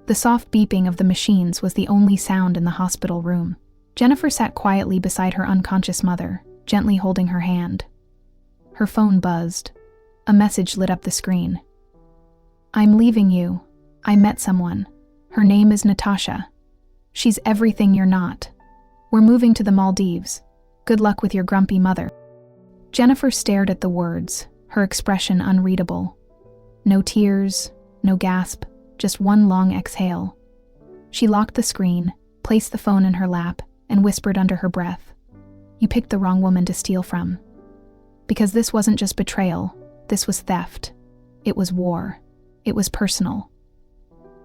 The soft beeping of the machines was the only sound in the hospital room. Jennifer sat quietly beside her unconscious mother, gently holding her hand. Her phone buzzed. A message lit up the screen. "I'm leaving you. I met someone. Her name is Natasha. She's everything you're not. We're moving to the Maldives. Good luck with your grumpy mother." Jennifer stared at the words, her expression unreadable. No tears, no gasp, just one long exhale. She locked the screen, placed the phone in her lap, and whispered under her breath, "You picked the wrong woman to steal from." Because this wasn't just betrayal, this was theft. It was war. It was personal.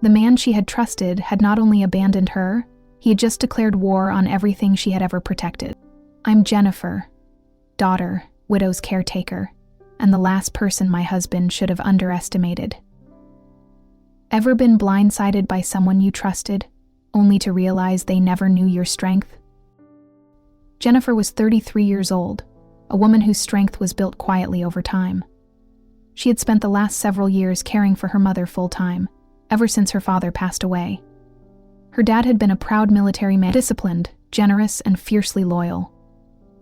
The man she had trusted had not only abandoned her, he had just declared war on everything she had ever protected. "I'm Jennifer, daughter, widow's caretaker, and the last person my husband should have underestimated." Ever been blindsided by someone you trusted, only to realize they never knew your strength? Jennifer was 33 years old, a woman whose strength was built quietly over time. She had spent the last several years caring for her mother full-time, ever since her father passed away. Her dad had been a proud military man, disciplined, generous, and fiercely loyal.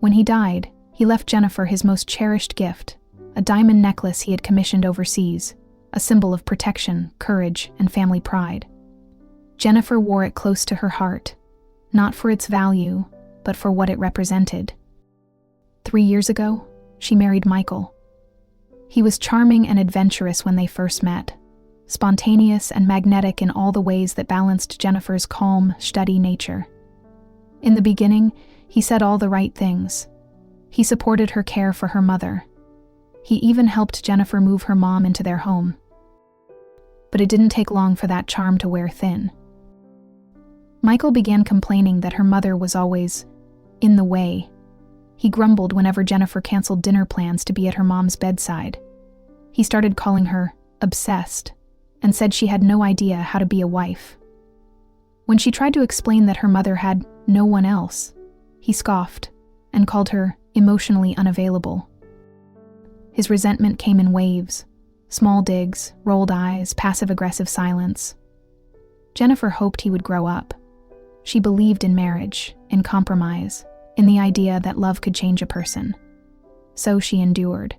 When he died, he left Jennifer his most cherished gift, a diamond necklace he had commissioned overseas, a symbol of protection, courage, and family pride. Jennifer wore it close to her heart, not for its value, but for what it represented. 3 years ago, she married Michael. He was charming and adventurous when they first met, spontaneous and magnetic in all the ways that balanced Jennifer's calm, steady nature. In the beginning, he said all the right things. He supported her care for her mother. He even helped Jennifer move her mom into their home. But it didn't take long for that charm to wear thin. Michael began complaining that her mother was always in the way. He grumbled whenever Jennifer canceled dinner plans to be at her mom's bedside. He started calling her obsessed and said she had no idea how to be a wife. When she tried to explain that her mother had no one else, he scoffed and called her emotionally unavailable. His resentment came in waves, small digs, rolled eyes, passive-aggressive silence. Jennifer hoped he would grow up. She believed in marriage, in compromise, in the idea that love could change a person. So she endured.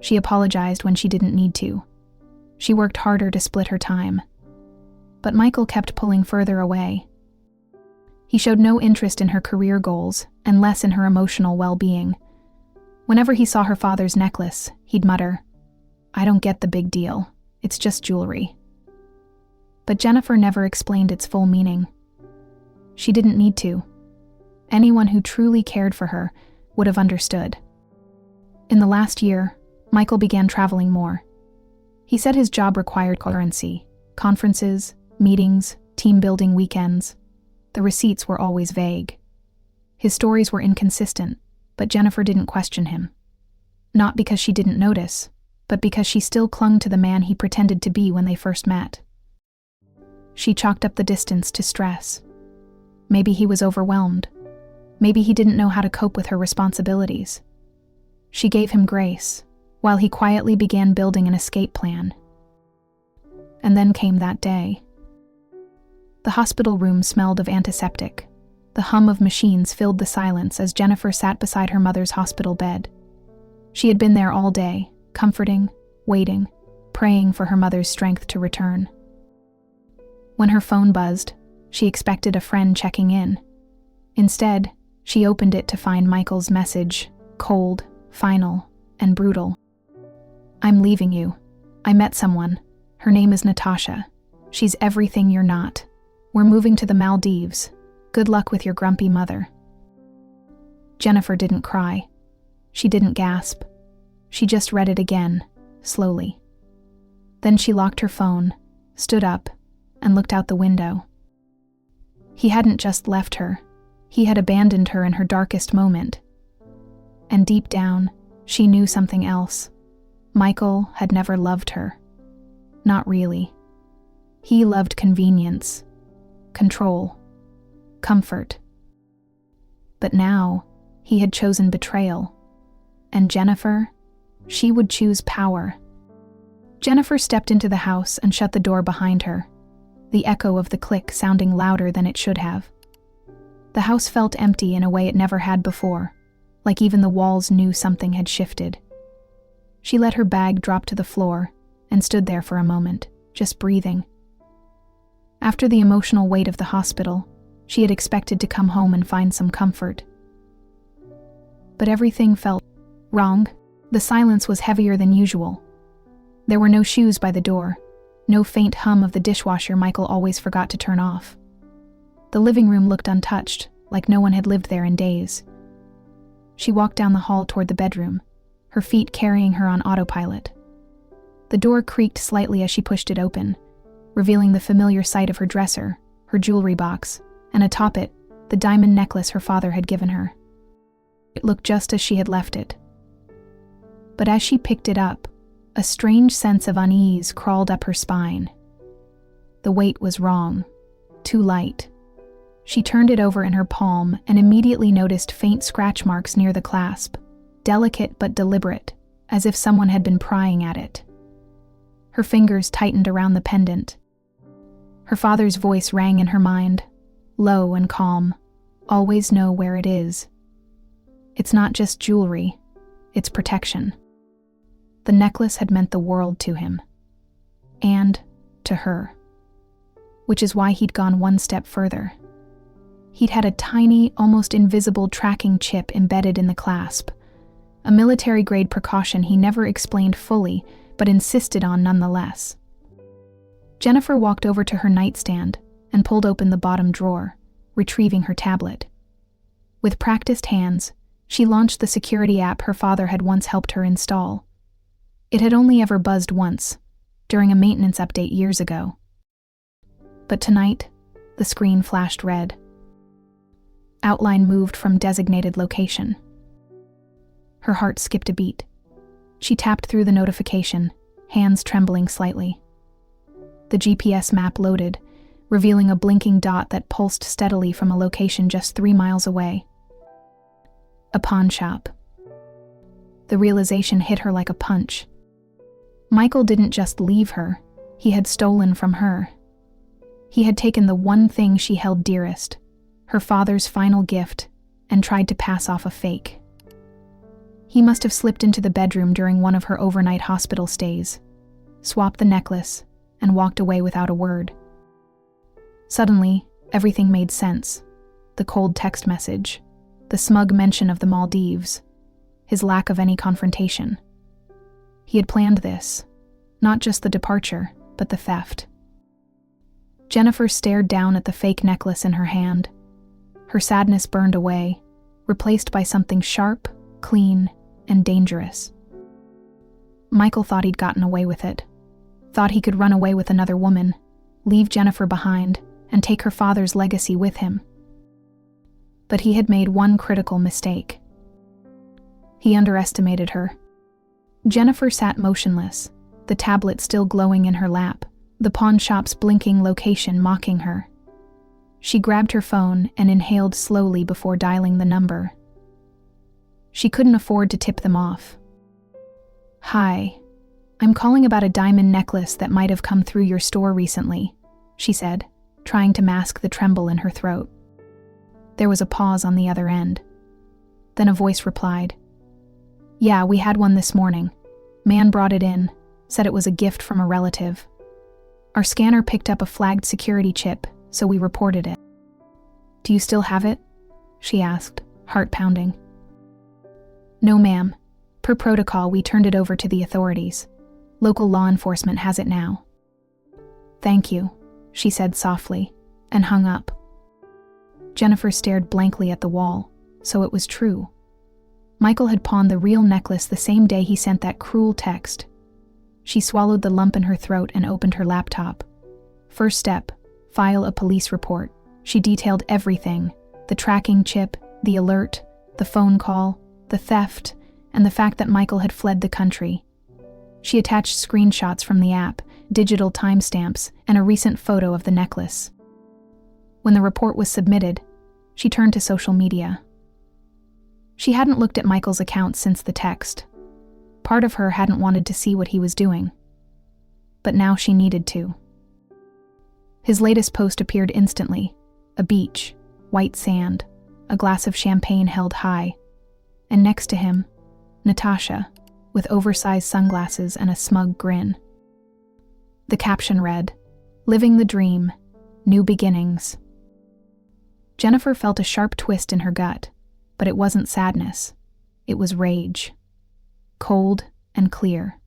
She apologized when she didn't need to. She worked harder to split her time. But Michael kept pulling further away. He showed no interest in her career goals and less in her emotional well-being. Whenever he saw her father's necklace, he'd mutter, "I don't get the big deal. It's just jewelry." But Jennifer never explained its full meaning. She didn't need to. Anyone who truly cared for her would have understood. In the last year, Michael began traveling more. He said his job required currency, conferences, meetings, team-building weekends. The receipts were always vague. His stories were inconsistent, but Jennifer didn't question him. Not because she didn't notice, but because she still clung to the man he pretended to be when they first met. She chalked up the distance to stress. Maybe he was overwhelmed. Maybe he didn't know how to cope with her responsibilities. She gave him grace, while he quietly began building an escape plan. And then came that day. The hospital room smelled of antiseptic. The hum of machines filled the silence as Jennifer sat beside her mother's hospital bed. She had been there all day, comforting, waiting, praying for her mother's strength to return. When her phone buzzed, she expected a friend checking in. Instead, she opened it to find Michael's message, cold, final, and brutal. "I'm leaving you. I met someone. Her name is Natasha. She's everything you're not. We're moving to the Maldives. Good luck with your grumpy mother." Jennifer didn't cry. She didn't gasp. She just read it again, slowly. Then she locked her phone, stood up, and looked out the window. He hadn't just left her. He had abandoned her in her darkest moment. And deep down, she knew something else. Michael had never loved her. Not really. He loved convenience, control, comfort. But now, he had chosen betrayal. And Jennifer, she would choose power. Jennifer stepped into the house and shut the door behind her. the echo of the click sounding louder than it should have. The house felt empty in a way it never had before, like even the walls knew something had shifted. She let her bag drop to the floor and stood there for a moment, just breathing. After the emotional weight of the hospital, she had expected to come home and find some comfort. But everything felt wrong. The silence was heavier than usual. There were no shoes by the door, no faint hum of the dishwasher Michael always forgot to turn off. The living room looked untouched, like no one had lived there in days. She walked down the hall toward the bedroom, her feet carrying her on autopilot. The door creaked slightly as she pushed it open, revealing the familiar sight of her dresser, her jewelry box, and atop it, the diamond necklace her father had given her. It looked just as she had left it. But as she picked it up, a strange sense of unease crawled up her spine. The weight was wrong, too light. She turned it over in her palm and immediately noticed faint scratch marks near the clasp, delicate but deliberate, as if someone had been prying at it. Her fingers tightened around the pendant. Her father's voice rang in her mind, low and calm. Always know where it is. It's not just jewelry, it's protection. The necklace had meant the world to him. And to her. Which is why he'd gone one step further. He'd had a tiny, almost invisible tracking chip embedded in the clasp, a military-grade precaution he never explained fully, but insisted on nonetheless. Jennifer walked over to her nightstand and pulled open the bottom drawer, retrieving her tablet. With practiced hands, she launched the security app her father had once helped her install. It had only ever buzzed once, during a maintenance update years ago. But tonight, the screen flashed red. Outline moved from designated location. Her heart skipped a beat. She tapped through the notification, hands trembling slightly. The GPS map loaded, revealing a blinking dot that pulsed steadily from a location just 3 miles away. A pawn shop. The realization hit her like a punch. Michael didn't just leave her, he had stolen from her. He had taken the one thing she held dearest, her father's final gift, and tried to pass off a fake. He must have slipped into the bedroom during one of her overnight hospital stays, swapped the necklace, and walked away without a word. Suddenly, everything made sense. The cold text message, the smug mention of the Maldives, his lack of any confrontation. He had planned this, not just the departure, but the theft. Jennifer stared down at the fake necklace in her hand. Her sadness burned away, replaced by something sharp, clean, and dangerous. Michael thought he'd gotten away with it, thought he could run away with another woman, leave Jennifer behind, and take her father's legacy with him. But he had made one critical mistake. He underestimated her. Jennifer sat motionless, the tablet still glowing in her lap, the pawn shop's blinking location mocking her. She grabbed her phone and inhaled slowly before dialing the number. She couldn't afford to tip them off. "Hi, I'm calling about a diamond necklace that might have come through your store recently," she said, trying to mask the tremble in her throat. There was a pause on the other end. Then a voice replied, "Yeah, we had one this morning. Man brought it in, said it was a gift from a relative. Our scanner picked up a flagged security chip, so we reported it." "Do you still have it?" she asked, heart pounding. "No, ma'am. Per protocol, we turned it over to the authorities. Local law enforcement has it now." "Thank you," she said softly, and hung up. Jennifer stared blankly at the wall, so it was true. Michael had pawned the real necklace the same day he sent that cruel text. She swallowed the lump in her throat and opened her laptop. First step, file a police report. She detailed everything: the tracking chip, the alert, the phone call, the theft, and the fact that Michael had fled the country. She attached screenshots from the app, digital timestamps, and a recent photo of the necklace. When the report was submitted, she turned to social media. She hadn't looked at Michael's account since the text. Part of her hadn't wanted to see what he was doing. But now she needed to. His latest post appeared instantly. A beach, white sand, a glass of champagne held high. And next to him, Natasha, with oversized sunglasses and a smug grin. The caption read, "Living the dream, new beginnings." Jennifer felt a sharp twist in her gut, but it wasn't sadness. It was rage. Cold and clear.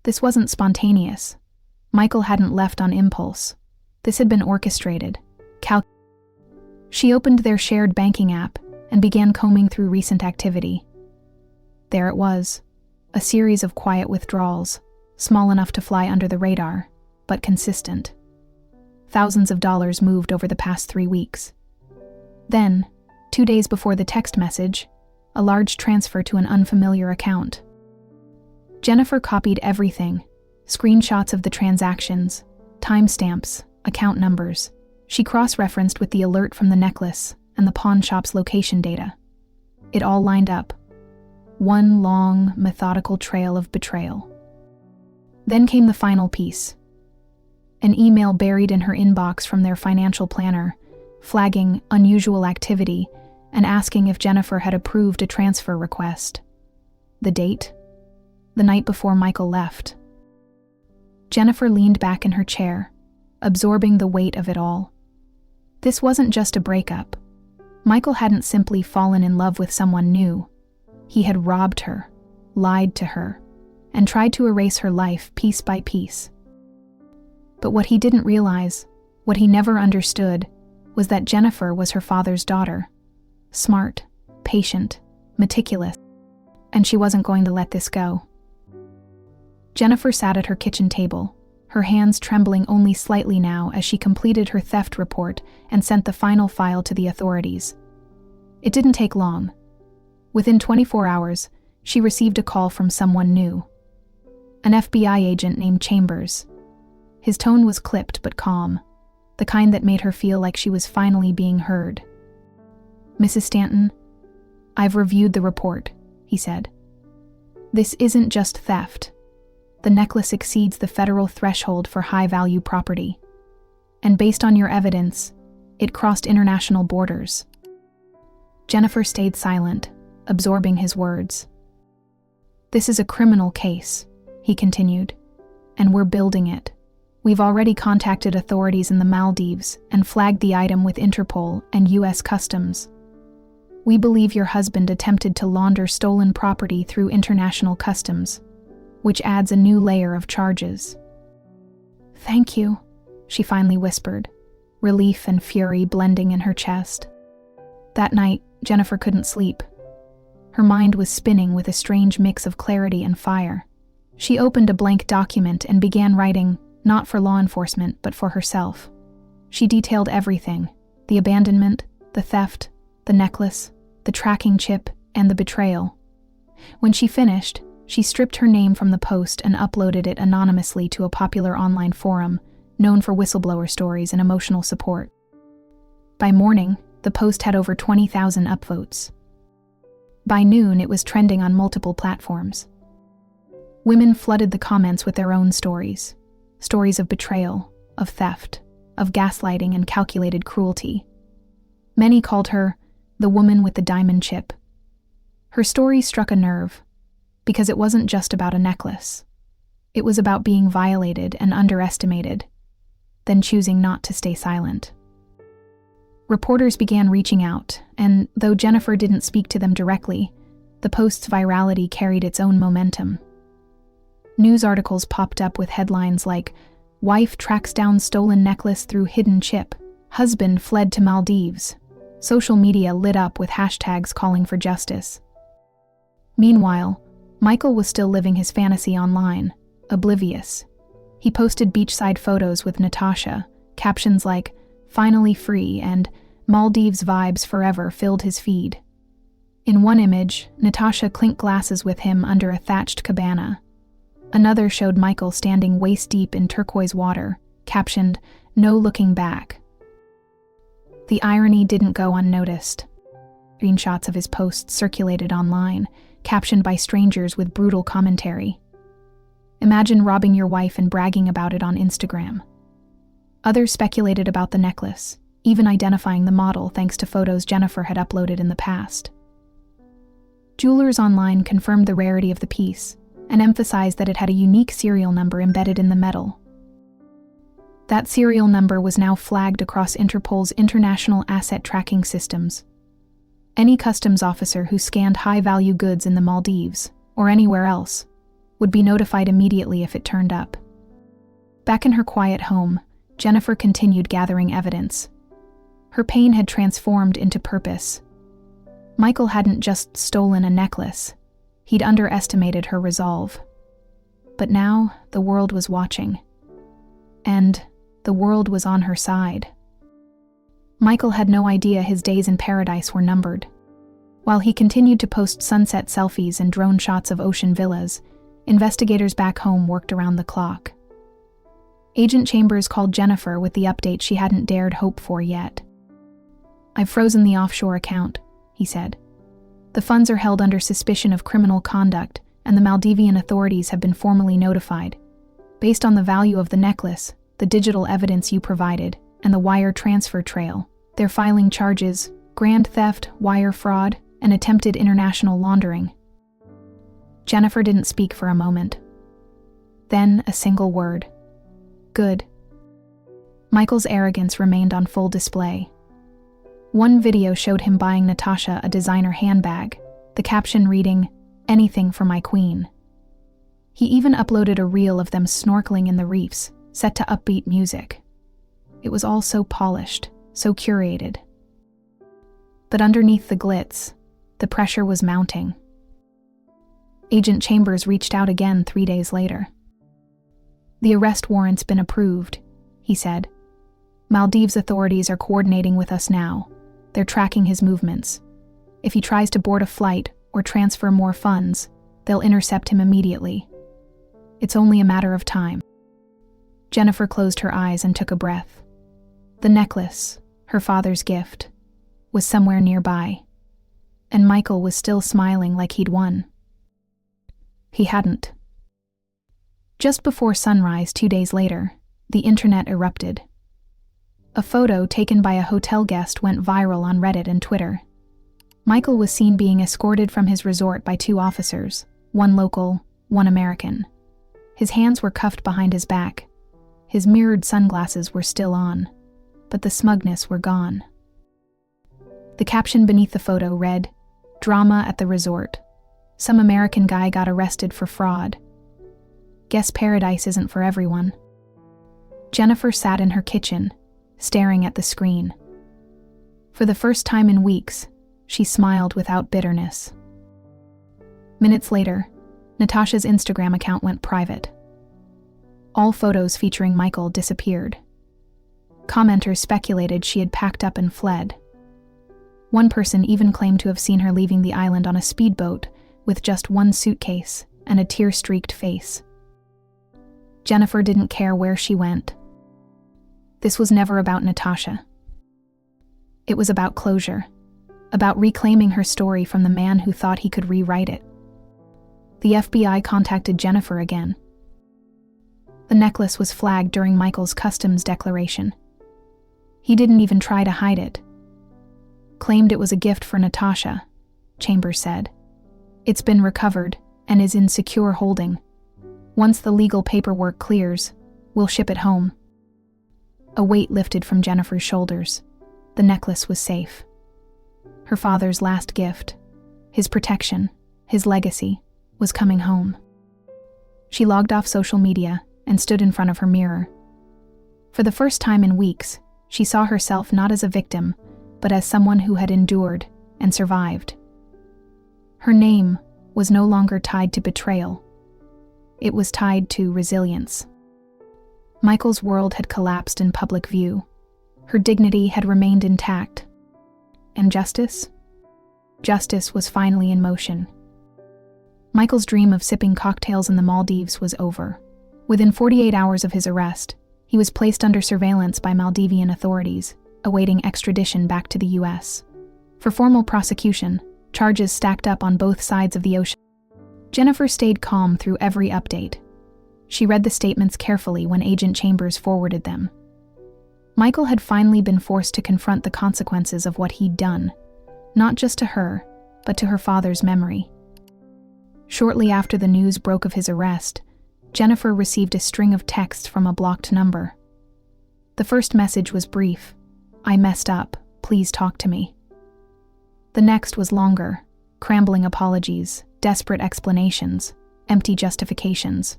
This wasn't spontaneous. Michael hadn't left on impulse. This had been orchestrated. She opened their shared banking app and began combing through recent activity. There it was, a series of quiet withdrawals, small enough to fly under the radar, but consistent. Thousands of dollars moved over the past 3 weeks. Then, 2 days before the text message, a large transfer to an unfamiliar account. Jennifer copied everything, screenshots of the transactions, timestamps, account numbers. She cross-referenced with the alert from the necklace and the pawn shop's location data. It all lined up. One long, methodical trail of betrayal. Then came the final piece. An email buried in her inbox from their financial planner, flagging unusual activity and asking if Jennifer had approved a transfer request. The date? The night before Michael left. Jennifer leaned back in her chair, absorbing the weight of it all. This wasn't just a breakup. Michael hadn't simply fallen in love with someone new. He had robbed her, lied to her, and tried to erase her life piece by piece. But what he didn't realize, what he never understood, was that Jennifer was her father's daughter. Smart, patient, meticulous, and she wasn't going to let this go. Jennifer sat at her kitchen table, her hands trembling only slightly now as she completed her theft report and sent the final file to the authorities. It didn't take long. Within 24 hours, she received a call from someone new. An FBI agent named Chambers. His tone was clipped but calm, the kind that made her feel like she was finally being heard. "Mrs. Stanton, I've reviewed the report," he said. "This isn't just theft. The necklace exceeds the federal threshold for high-value property. And based on your evidence, it crossed international borders." Jennifer stayed silent, absorbing his words. "This is a criminal case," he continued, "and we're building it. We've already contacted authorities in the Maldives and flagged the item with Interpol and U.S. Customs. We believe your husband attempted to launder stolen property through international customs, which adds a new layer of charges." "Thank you," she finally whispered, relief and fury blending in her chest. That night, Jennifer couldn't sleep. Her mind was spinning with a strange mix of clarity and fire. She opened a blank document and began writing, not for law enforcement, but for herself. She detailed everything: the abandonment, the theft, the necklace, the tracking chip, and the betrayal. When she finished, she stripped her name from the post and uploaded it anonymously to a popular online forum, known for whistleblower stories and emotional support. By morning, the post had over 20,000 upvotes. By noon, it was trending on multiple platforms. Women flooded the comments with their own stories. Stories of betrayal, of theft, of gaslighting and calculated cruelty. Many called her the woman with the diamond chip. Her story struck a nerve, because it wasn't just about a necklace. It was about being violated and underestimated, then choosing not to stay silent. Reporters began reaching out, and though Jennifer didn't speak to them directly, the post's virality carried its own momentum. News articles popped up with headlines like, "Wife tracks down stolen necklace through hidden chip. Husband fled to Maldives." Social media lit up with hashtags calling for justice. Meanwhile, Michael was still living his fantasy online, oblivious. He posted beachside photos with Natasha, captions like, "Finally free," and "Maldives vibes forever" filled his feed. In one image, Natasha clinked glasses with him under a thatched cabana. Another showed Michael standing waist-deep in turquoise water, captioned, "No looking back." The irony didn't go unnoticed. Screenshots of his posts circulated online, captioned by strangers with brutal commentary. "Imagine robbing your wife and bragging about it on Instagram." Others speculated about the necklace, even identifying the model thanks to photos Jennifer had uploaded in the past. Jewelers online confirmed the rarity of the piece and emphasized that it had a unique serial number embedded in the metal. That serial number was now flagged across Interpol's international asset tracking systems. Any customs officer who scanned high-value goods in the Maldives, or anywhere else, would be notified immediately if it turned up. Back in her quiet home, Jennifer continued gathering evidence. Her pain had transformed into purpose. Michael hadn't just stolen a necklace. He'd underestimated her resolve. But now, the world was watching. And the world was on her side. Michael had no idea his days in paradise were numbered. While he continued to post sunset selfies and drone shots of ocean villas, investigators back home worked around the clock. Agent Chambers called Jennifer with the update she hadn't dared hope for yet. "I've frozen the offshore account," he said. "The funds are held under suspicion of criminal conduct, and the Maldivian authorities have been formally notified. Based on the value of the necklace, the digital evidence you provided, and the wire transfer trail, they're filing charges: grand theft, wire fraud, and attempted international laundering." Jennifer didn't speak for a moment. Then a single word: "Good." Michael's arrogance remained on full display. One video showed him buying Natasha a designer handbag, the caption reading, "Anything for my queen." He even uploaded a reel of them snorkeling in the reefs, set to upbeat music. It was all so polished, so curated. But underneath the glitz, the pressure was mounting. Agent Chambers reached out again 3 days later. "The arrest warrant's been approved," he said. "Maldives authorities are coordinating with us now. They're tracking his movements. If he tries to board a flight or transfer more funds, they'll intercept him immediately. It's only a matter of time." Jennifer closed her eyes and took a breath. The necklace, her father's gift, was somewhere nearby, and Michael was still smiling like he'd won. He hadn't. Just before sunrise 2 days later, the internet erupted. A photo taken by a hotel guest went viral on Reddit and Twitter. Michael was seen being escorted from his resort by 2 officers, one local, one American. His hands were cuffed behind his back. His mirrored sunglasses were still on, but the smugness were gone. The caption beneath the photo read, "Drama at the resort. Some American guy got arrested for fraud. Guess paradise isn't for everyone." Jennifer sat in her kitchen, staring at the screen. For the first time in weeks, she smiled without bitterness. Minutes later, Natasha's Instagram account went private. All photos featuring Michael disappeared. Commenters speculated she had packed up and fled. One person even claimed to have seen her leaving the island on a speedboat with just one suitcase and a tear-streaked face. Jennifer didn't care where she went. This was never about Natasha. It was about closure, about reclaiming her story from the man who thought he could rewrite it. The FBI contacted Jennifer again. The necklace was flagged during Michael's customs declaration. He didn't even try to hide it. Claimed it was a gift for Natasha, Chambers said. "It's been recovered and is in secure holding. Once the legal paperwork clears, we'll ship it home." A weight lifted from Jennifer's shoulders. The necklace was safe. Her father's last gift, his protection, his legacy, was coming home. She logged off social media and stood in front of her mirror. For the first time in weeks, she saw herself not as a victim, but as someone who had endured and survived. Her name was no longer tied to betrayal. It was tied to resilience. Michael's world had collapsed in public view. Her dignity had remained intact. And justice? Justice was finally in motion. Michael's dream of sipping cocktails in the Maldives was over. Within 48 hours of his arrest, he was placed under surveillance by Maldivian authorities, awaiting extradition back to the US. For formal prosecution, charges stacked up on both sides of the ocean. Jennifer stayed calm through every update. She read the statements carefully when Agent Chambers forwarded them. Michael had finally been forced to confront the consequences of what he'd done, not just to her, but to her father's memory. Shortly after the news broke of his arrest, Jennifer received a string of texts from a blocked number. The first message was brief: "I messed up, please talk to me." The next was longer, crambling apologies, desperate explanations, empty justifications.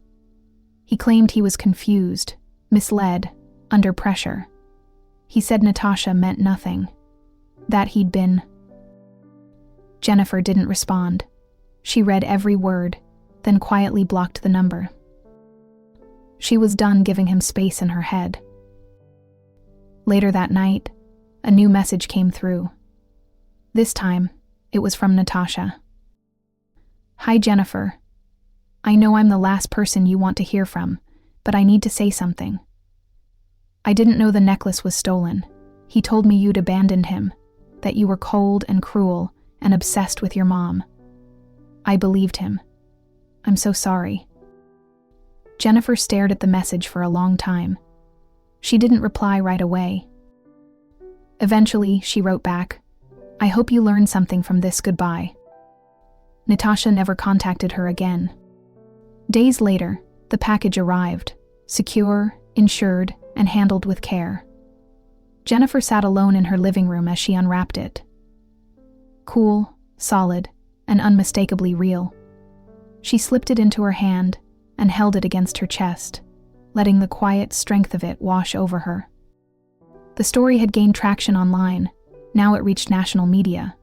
He claimed he was confused, misled, under pressure. He said Natasha meant nothing, that he'd been. Jennifer didn't respond. She read every word, then quietly blocked the number. She was done giving him space in her head. Later that night, a new message came through. This time, it was from Natasha. "Hi, Jennifer. I know I'm the last person you want to hear from, but I need to say something. I didn't know the necklace was stolen. He told me you'd abandoned him, that you were cold and cruel and obsessed with your mom. I believed him. I'm so sorry." Jennifer stared at the message for a long time. She didn't reply right away. Eventually, she wrote back, "I hope you learned something from this. Goodbye." Natasha never contacted her again. Days later, the package arrived, secure, insured, and handled with care. Jennifer sat alone in her living room as she unwrapped it. Cool, solid, and unmistakably real. She slipped it into her hand and held it against her chest, letting the quiet strength of it wash over her. The story had gained traction online. Now it reached national media.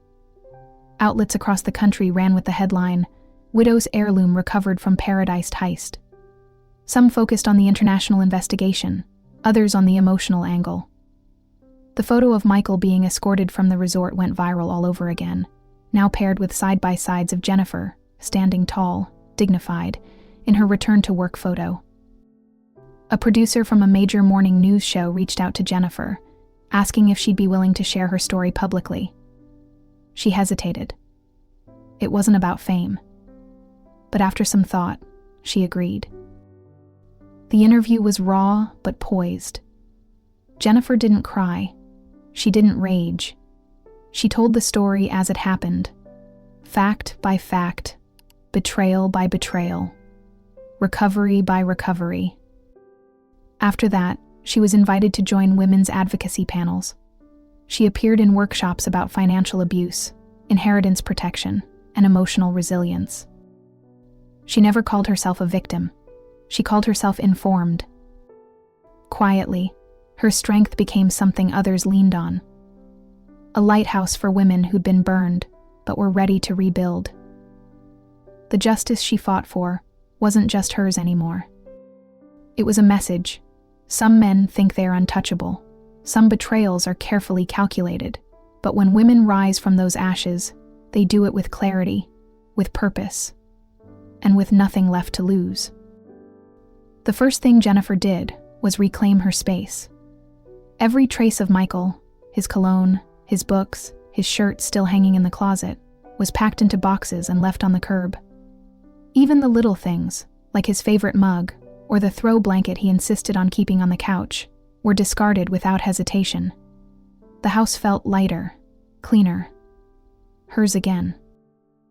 Outlets across the country ran with the headline, "Widow's heirloom recovered from Paradise heist." Some focused on the international investigation, others on the emotional angle. The photo of Michael being escorted from the resort went viral all over again, now paired with side-by-sides of Jennifer, standing tall, dignified, in her return-to-work photo. A producer from a major morning news show reached out to Jennifer, asking if she'd be willing to share her story publicly. She hesitated. It wasn't about fame. But after some thought, she agreed. The interview was raw but poised. Jennifer didn't cry. She didn't rage. She told the story as it happened, fact by fact, betrayal by betrayal, recovery by recovery. After that, she was invited to join women's advocacy panels. She appeared in workshops about financial abuse, inheritance protection, and emotional resilience. She never called herself a victim. She called herself informed. Quietly, her strength became something others leaned on. A lighthouse for women who'd been burned, but were ready to rebuild. The justice she fought for wasn't just hers anymore. It was a message. Some men think they are untouchable. Some betrayals are carefully calculated. But when women rise from those ashes, they do it with clarity, with purpose, and with nothing left to lose. The first thing Jennifer did was reclaim her space. Every trace of Michael, his cologne, his books, his shirt still hanging in the closet, was packed into boxes and left on the curb. Even the little things, like his favorite mug or the throw blanket he insisted on keeping on the couch, were discarded without hesitation. The house felt lighter, cleaner. Hers again.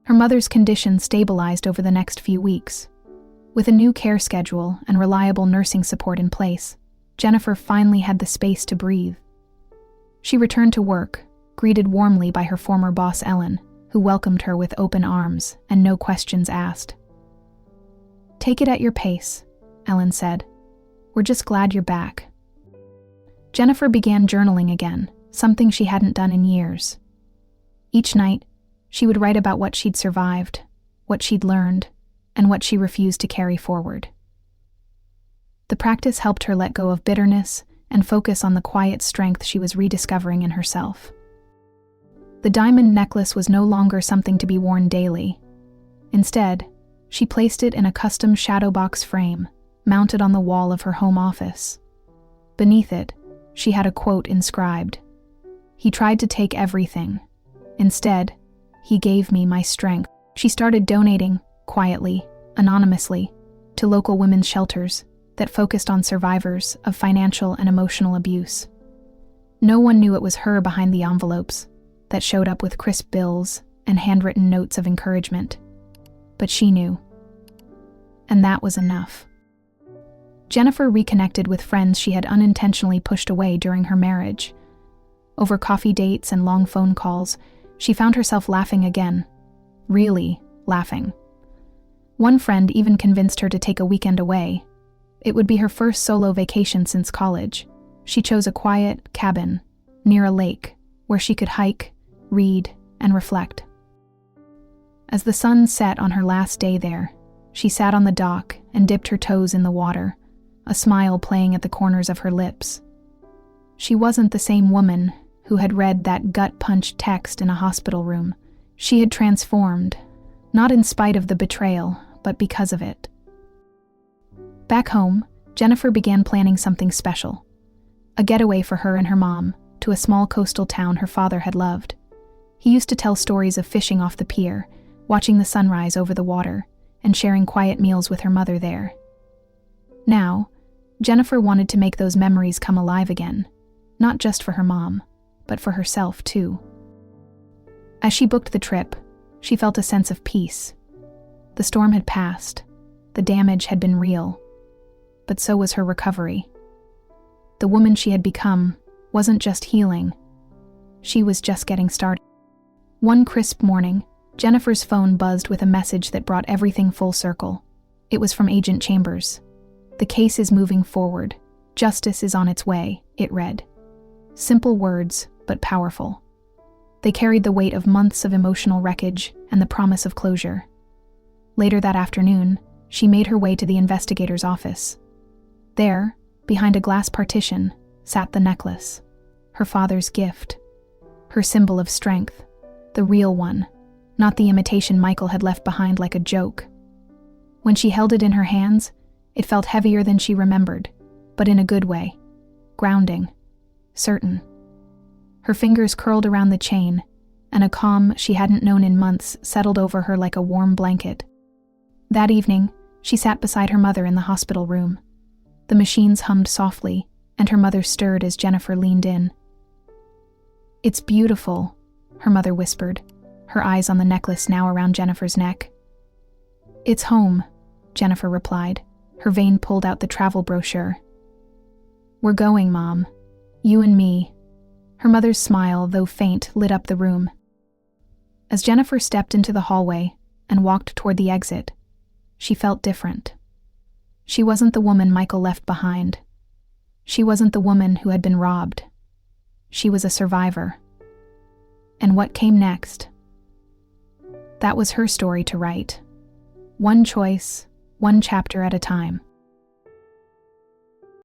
Her mother's condition stabilized over the next few weeks. With a new care schedule and reliable nursing support in place, Jennifer finally had the space to breathe. She returned to work, greeted warmly by her former boss Ellen, who welcomed her with open arms and no questions asked. "Take it at your pace," Ellen said. "We're just glad you're back." Jennifer began journaling again, something she hadn't done in years. Each night, she would write about what she'd survived, what she'd learned, and what she refused to carry forward. The practice helped her let go of bitterness and focus on the quiet strength she was rediscovering in herself. The diamond necklace was no longer something to be worn daily. Instead, she placed it in a custom shadow box frame, mounted on the wall of her home office. Beneath it, she had a quote inscribed. "He tried to take everything. Instead, he gave me my strength." She started donating, quietly, anonymously, to local women's shelters that focused on survivors of financial and emotional abuse. No one knew it was her behind the envelopes that showed up with crisp bills and handwritten notes of encouragement. But she knew. And that was enough. Jennifer reconnected with friends she had unintentionally pushed away during her marriage. Over coffee dates and long phone calls, she found herself laughing again. Really laughing. One friend even convinced her to take a weekend away. It would be her first solo vacation since college. She chose a quiet cabin near a lake where she could hike, read, and reflect. As the sun set on her last day there, she sat on the dock and dipped her toes in the water, a smile playing at the corners of her lips. She wasn't the same woman who had read that gut-punch text in a hospital room. She had transformed, not in spite of the betrayal, but because of it. Back home, Jennifer began planning something special. A getaway for her and her mom to a small coastal town her father had loved. He used to tell stories of fishing off the pier, watching the sunrise over the water, and sharing quiet meals with her mother there. Now, Jennifer wanted to make those memories come alive again, not just for her mom, but for herself too. As she booked the trip, she felt a sense of peace. The storm had passed, the damage had been real, but so was her recovery. The woman she had become wasn't just healing, she was just getting started. One crisp morning, Jennifer's phone buzzed with a message that brought everything full circle. It was from Agent Chambers. "The case is moving forward. Justice is on its way," it read. Simple words, but powerful. They carried the weight of months of emotional wreckage and the promise of closure. Later that afternoon, she made her way to the investigator's office. There, behind a glass partition, sat the necklace, her father's gift, her symbol of strength, the real one, not the imitation Michael had left behind like a joke. When she held it in her hands, it felt heavier than she remembered, but in a good way. Grounding. Certain. Her fingers curled around the chain, and a calm she hadn't known in months settled over her like a warm blanket. That evening, she sat beside her mother in the hospital room. The machines hummed softly, and her mother stirred as Jennifer leaned in. "It's beautiful," her mother whispered, her eyes on the necklace now around Jennifer's neck. "It's home," Jennifer replied, her vein pulled out the travel brochure. "We're going, Mom. You and me." Her mother's smile, though faint, lit up the room. As Jennifer stepped into the hallway and walked toward the exit, she felt different. She wasn't the woman Michael left behind. She wasn't the woman who had been robbed. She was a survivor. And what came next? That was her story to write. One choice, one chapter at a time.